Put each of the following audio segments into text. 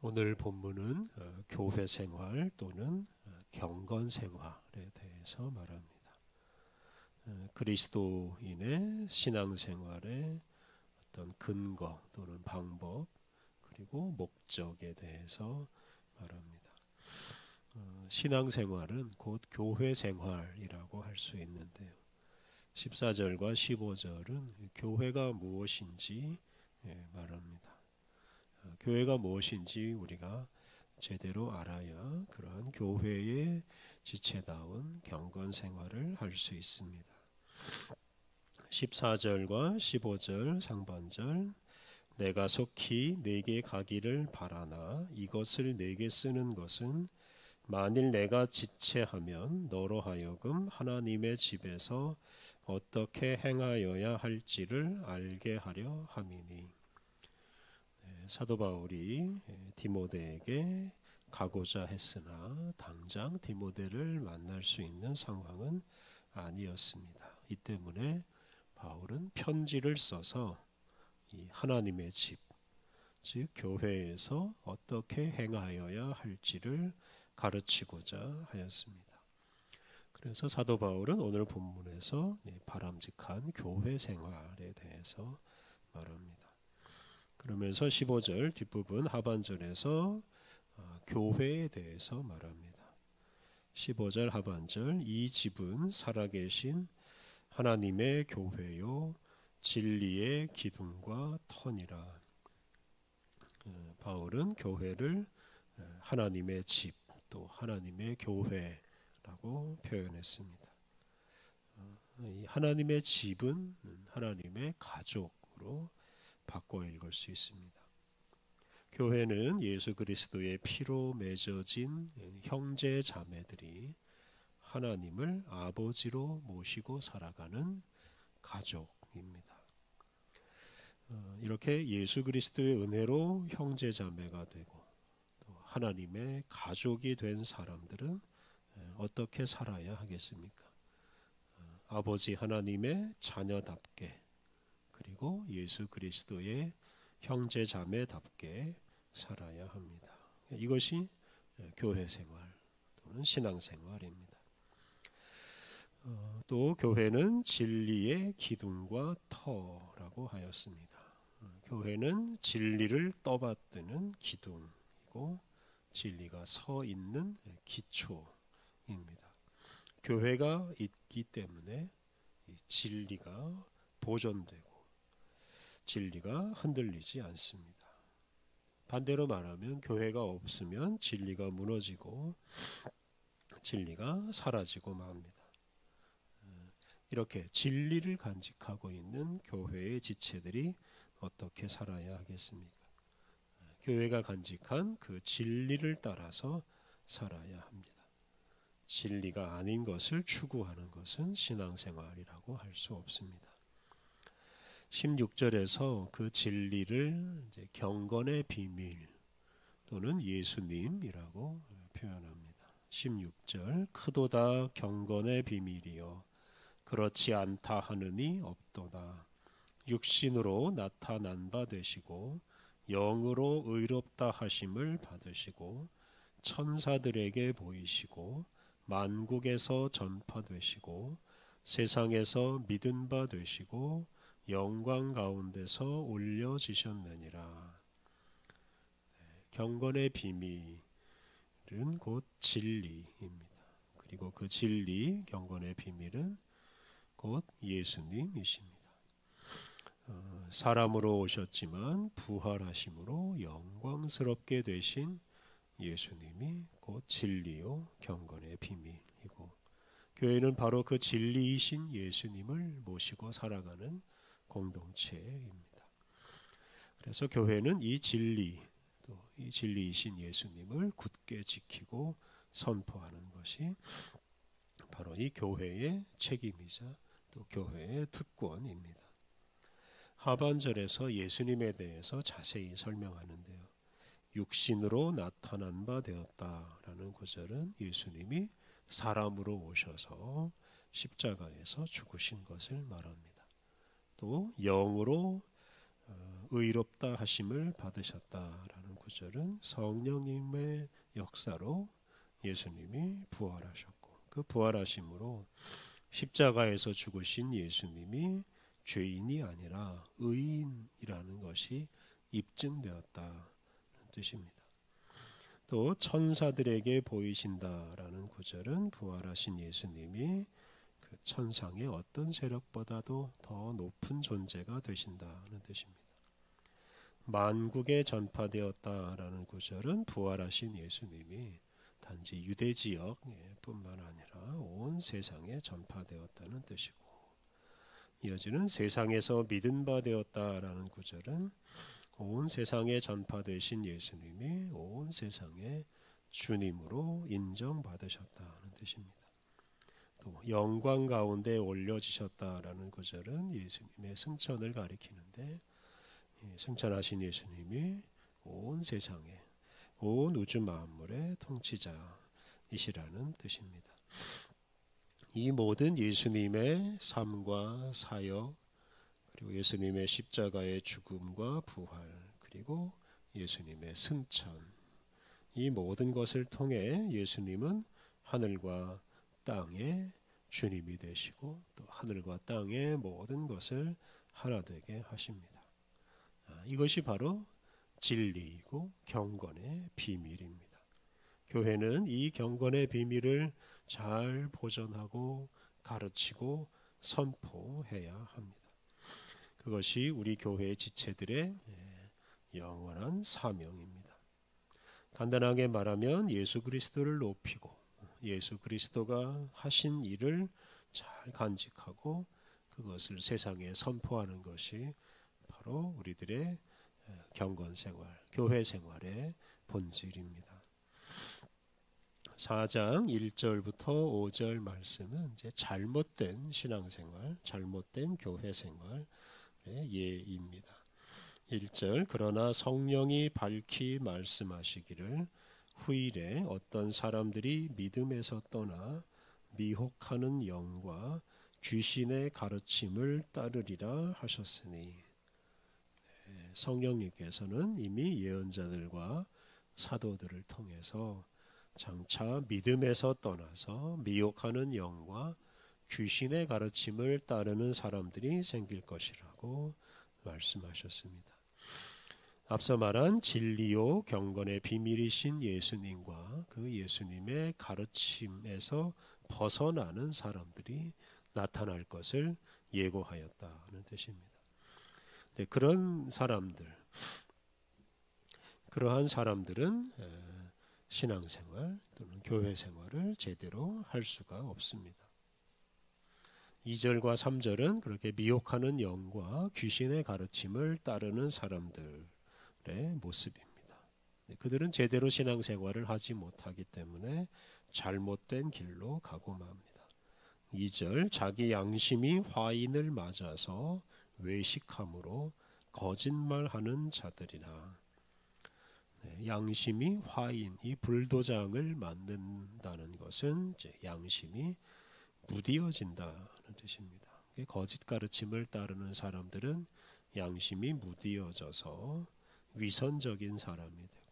오늘 본문은 교회 생활 또는 경건 생활에 대해서 말합니다. 그리스도인의 신앙 생활의 어떤 근거 또는 방법 그리고 목적에 대해서 말합니다. 신앙 생활은 곧 교회 생활이라고 할 수 있는데요. 14절과 15절은 교회가 무엇인지 말합니다. 교회가 무엇인지 우리가 제대로 알아야 그러한 교회의 지체다운 경건 생활을 할 수 있습니다. 14절과 15절 상반절 내가 속히 네게 가기를 바라나 이것을 네게 쓰는 것은 만일 내가 지체하면 너로 하여금 하나님의 집에서 어떻게 행하여야 할지를 알게 하려 함이니. 사도 바울이 디모데에게 가고자 했으나 당장 디모데를 만날 수 있는 상황은 아니었습니다. 이 때문에 바울은 편지를 써서 이 하나님의 집, 즉 교회에서 어떻게 행하여야 할지를 가르치고자 하였습니다. 그래서 사도 바울은 오늘 본문에서 바람직한 교회 생활에 대해서 말합니다. 그러면서 15절 뒷부분 하반절에서 교회에 대해서 말합니다. 15절 하반절 이 집은 살아계신 하나님의 교회요 진리의 기둥과 터니라. 바울은 교회를 하나님의 집 또 하나님의 교회라고 표현했습니다. 이 하나님의 집은 하나님의 가족으로 바꿔 읽을 수 있습니다. 교회는 예수 그리스도의 피로 맺어진 형제 자매들이 하나님을 아버지로 모시고 살아가는 가족입니다. 이렇게 예수 그리스도의 은혜로 형제 자매가 되고 또 하나님의 가족이 된 사람들은 어떻게 살아야 하겠습니까? 아버지 하나님의 자녀답게 그리고 예수 그리스도의 형제 자매답게 살아야 합니다. 이것이 교회 생활 또는 신앙 생활입니다. 또 교회는 진리의 기둥과 터라고 하였습니다. 교회는 진리를 떠받드는 기둥이고 진리가 서 있는 기초입니다. 교회가 있기 때문에 진리가 보존되고 진리가 흔들리지 않습니다. 반대로 말하면 교회가 없으면 진리가 무너지고 진리가 사라지고 맙니다. 이렇게 진리를 간직하고 있는 교회의 지체들이 어떻게 살아야 하겠습니까? 교회가 간직한 그 진리를 따라서 살아야 합니다. 진리가 아닌 것을 추구하는 것은 신앙생활이라고 할 수 없습니다. 16절에서 그 진리를 이제 경건의 비밀 또는 예수님이라고 표현합니다. 16절 크도다 경건의 비밀이요 그렇지 않다 하느니 없도다. 육신으로 나타난 바 되시고 영으로 의롭다 하심을 받으시고 천사들에게 보이시고 만국에서 전파되시고 세상에서 믿은 바 되시고 영광 가운데서 올려지셨느니라. 경건의 비밀은 곧 진리입니다. 그리고 그 진리, 경건의 비밀은 곧 예수님이십니다. 사람으로 오셨지만 부활하심으로 영광스럽게 되신 예수님이 곧 진리요 경건의 비밀이고 교회는 바로 그 진리이신 예수님을 모시고 살아가는 공동체입니다. 그래서 교회는 이 진리, 또 이 진리이신 예수님을 굳게 지키고 선포하는 것이 바로 이 교회의 책임이자 또 교회의 특권입니다. 하반절에서 예수님에 대해서 자세히 설명하는데요. 육신으로 나타난 바 되었다라는 구절은 예수님이 사람으로 오셔서 십자가에서 죽으신 것을 말합니다. 또 영으로 의롭다 하심을 받으셨다라는 구절은 성령님의 역사로 예수님이 부활하셨고, 그 부활하심으로 십자가에서 죽으신 예수님이 죄인이 아니라 의인이라는 것이 입증되었다는 뜻입니다. 또 천사들에게 보이신다라는 구절은 부활하신 예수님이 그 천상의 어떤 세력보다도 더 높은 존재가 되신다는 뜻입니다. 만국에 전파되었다라는 구절은 부활하신 예수님이 단지 유대 지역뿐만 아니라 온 세상에 전파되었다는 뜻이고, 이어지는 세상에서 믿은 바 되었다라는 구절은 온 세상에 전파되신 예수님이 온 세상의 주님으로 인정받으셨다는 뜻입니다. 또 영광 가운데 올려지셨다라는 구절은 예수님의 승천을 가리키는데, 승천하신 예수님이 온 세상에, 온 우주 만물의 통치자이시라는 뜻입니다. 이 모든 예수님의 삶과 사역, 그리고 예수님의 십자가의 죽음과 부활, 그리고 예수님의 승천, 이 모든 것을 통해 예수님은 하늘과 땅의 주님이 되시고 또 하늘과 땅의 모든 것을 하나 되게 하십니다. 이것이 바로 진리이고 경건의 비밀입니다. 교회는 이 경건의 비밀을 잘 보존하고 가르치고 선포해야 합니다. 그것이 우리 교회의 지체들의 영원한 사명입니다. 간단하게 말하면 예수 그리스도를 높이고 예수 그리스도가 하신 일을 잘 간직하고 그것을 세상에 선포하는 것이 바로 우리들의 경건 생활, 교회 생활의 본질입니다. 4장 1절부터 5절 말씀은 이제 잘못된 신앙생활, 잘못된 교회 생활의 예입니다. 1절, 그러나 성령이 밝히 말씀하시기를 후일에 어떤 사람들이 믿음에서 떠나 미혹하는 영과 귀신의 가르침을 따르리라 하셨으니, 성령님께서는 이미 예언자들과 사도들을 통해서 장차 믿음에서 떠나서 미혹하는 영과 귀신의 가르침을 따르는 사람들이 생길 것이라고 말씀하셨습니다. 앞서 말한 진리요 경건의 비밀이신 예수님과 그 예수님의 가르침에서 벗어나는 사람들이 나타날 것을 예고하였다는 뜻입니다. 네, 그러한 사람들은 신앙생활 또는 교회 생활을 제대로 할 수가 없습니다. 2절과 3절은 그렇게 미혹하는 영과 귀신의 가르침을 따르는 사람들의 모습입니다. 그들은 제대로 신앙생활을 하지 못하기 때문에 잘못된 길로 가고 맙니다. 2절, 자기 양심이 화인을 맞아서 외식함으로 거짓말하는 자들이라. 양심이 화인, 이 불도장을 만든다는 것은 이제 양심이 무디어진다는 뜻입니다. 거짓 가르침을 따르는 사람들은 양심이 무디어져서 위선적인 사람이 되고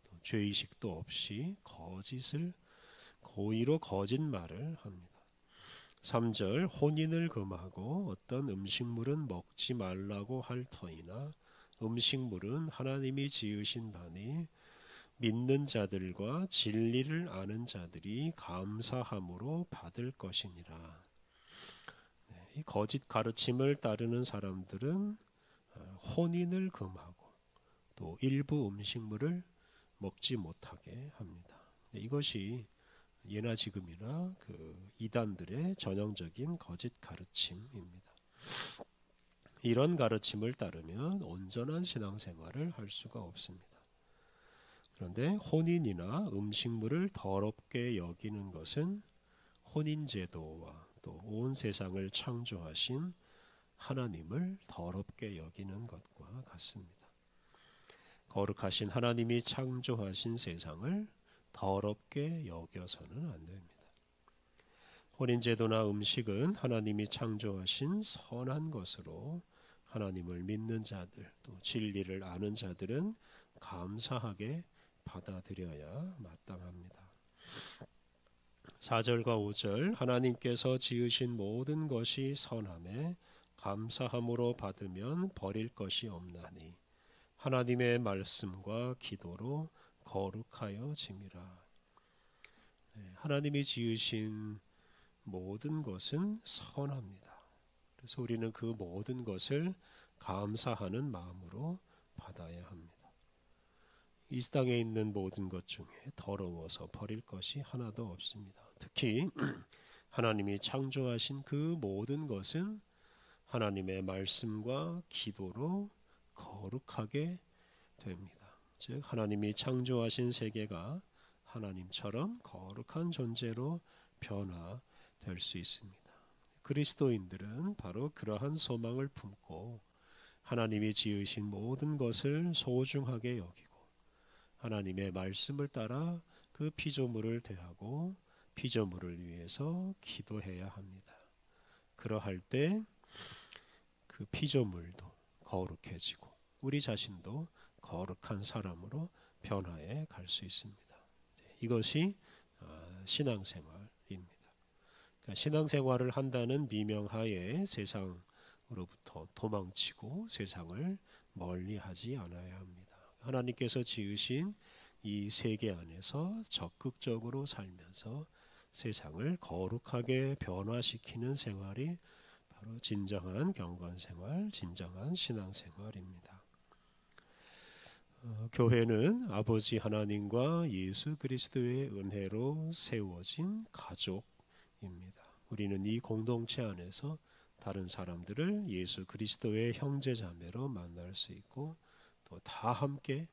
또 죄의식도 없이 거짓을 고의로 거짓말을 합니다. 3절, 혼인을 금하고 어떤 음식물은 먹지 말라고 할 터이나 음식물은 하나님이 지으신 바니 믿는 자들과 진리를 아는 자들이 감사함으로 받을 것이니라. 이 거짓 가르침을 따르는 사람들은 혼인을 금하고 또 일부 음식물을 먹지 못하게 합니다. 이것이 예나 지금이나 그 이단들의 전형적인 거짓 가르침입니다. 이런 가르침을 따르면 온전한 신앙생활을 할 수가 없습니다. 그런데 혼인이나 음식물을 더럽게 여기는 것은 혼인제도와 또 온 세상을 창조하신 하나님을 더럽게 여기는 것과 같습니다. 거룩하신 하나님이 창조하신 세상을 더럽게 여겨서는 안 됩니다. 혼인제도나 음식은 하나님이 창조하신 선한 것으로 하나님을 믿는 자들, 또 진리를 아는 자들은 감사하게 받아들여야 마땅합니다. 4절과 5절 하나님께서 지으신 모든 것이 선함에 감사함으로 받으면 버릴 것이 없나니 하나님의 말씀과 기도로 거룩하여 짐이라. 하나님이 지으신 모든 것은 선합니다. 그래서 우리는 그 모든 것을 감사하는 마음으로 받아야 합니다. 이 땅에 있는 모든 것 중에 더러워서 버릴 것이 하나도 없습니다. 특히 하나님이 창조하신 그 모든 것은 하나님의 말씀과 기도로 거룩하게 됩니다. 즉 하나님이 창조하신 세계가 하나님처럼 거룩한 존재로 변화될 수 있습니다. 그리스도인들은 바로 그러한 소망을 품고 하나님이 지으신 모든 것을 소중하게 여기고 하나님의 말씀을 따라 그 피조물을 대하고 피조물을 위해서 기도해야 합니다. 그러할 때 그 피조물도 거룩해지고 우리 자신도 거룩한 사람으로 변화해 갈 수 있습니다. 이것이 신앙생활입니다. 그러니까 신앙생활을 한다는 미명하에 세상으로부터 도망치고 세상을 멀리하지 않아야 합니다. 하나님께서 지으신 이 세계 안에서 적극적으로 살면서 세상을 거룩하게 변화시키는 생활이 바로 진정한 경건생활, 진정한 신앙생활입니다. 교회는 아버지 하나님과 예수 그리스도의 은혜로 세워진 가족입니다. 우리는 이 공동체 안에서 다른 사람들을 예수 그리스도의 형제자매로 만날 수 있고 또 다 함께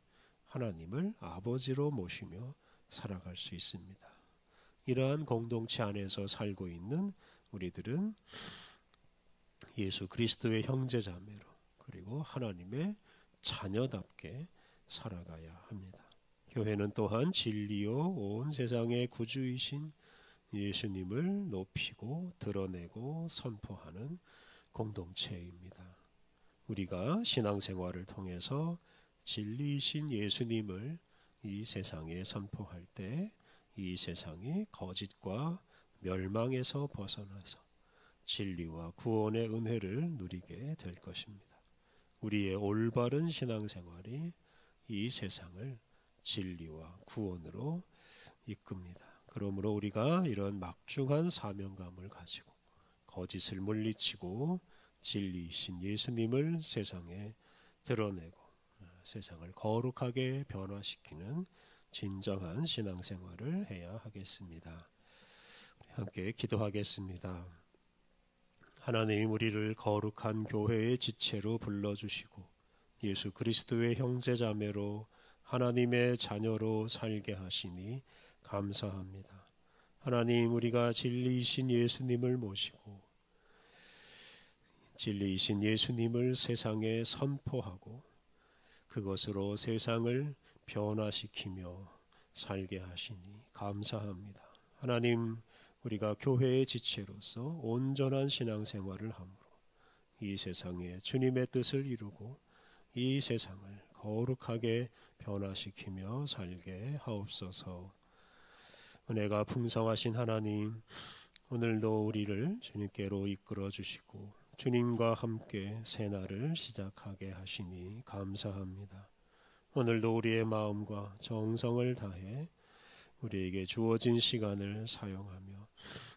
하나님을 아버지로 모시며 살아갈 수 있습니다. 이러한 공동체 안에서 살고 있는 우리들은 예수 그리스도의 형제자매로 그리고 하나님의 자녀답게 살아가야 합니다. 교회는 또한 진리요 온 세상의 구주이신 예수님을 높이고 드러내고 선포하는 공동체입니다. 우리가 신앙생활을 통해서 진리이신 예수님을 이 세상에 선포할 때 이 세상이 거짓과 멸망에서 벗어나서 진리와 구원의 은혜를 누리게 될 것입니다. 우리의 올바른 신앙생활이 이 세상을 진리와 구원으로 이끕니다. 그러므로 우리가 이런 막중한 사명감을 가지고 거짓을 물리치고 진리이신 예수님을 세상에 드러내고 세상을 거룩하게 변화시키는 진정한 신앙생활을 해야 하겠습니다. 함께 기도하겠습니다. 하나님, 우리를 거룩한 교회의 지체로 불러주시고 예수 그리스도의 형제자매로 하나님의 자녀로 살게 하시니 감사합니다. 하나님, 우리가 진리이신 예수님을 모시고 진리이신 예수님을 세상에 선포하고 그것으로 세상을 변화시키며 살게 하시니 감사합니다. 하나님, 우리가 교회의 지체로서 온전한 신앙생활을 함으로 이 세상에 주님의 뜻을 이루고 이 세상을 거룩하게 변화시키며 살게 하옵소서. 은혜가 풍성하신 하나님, 오늘도 우리를 주님께로 이끌어 주시고 주님과 함께 새날을 시작하게 하시니 감사합니다. 오늘도 우리의 마음과 정성을 다해 우리에게 주어진 시간을 사용하며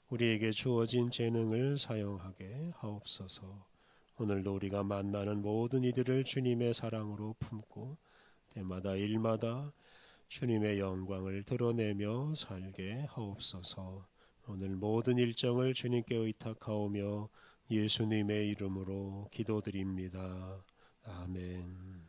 우리에게 주어진 재능을 사용하게 하옵소서. 오늘도 우리가 만나는 모든 이들을 주님의 사랑으로 품고 때마다 일마다 주님의 영광을 드러내며 살게 하옵소서. 오늘 모든 일정을 주님께 의탁하오며 예수님의 이름으로 기도드립니다. 아멘.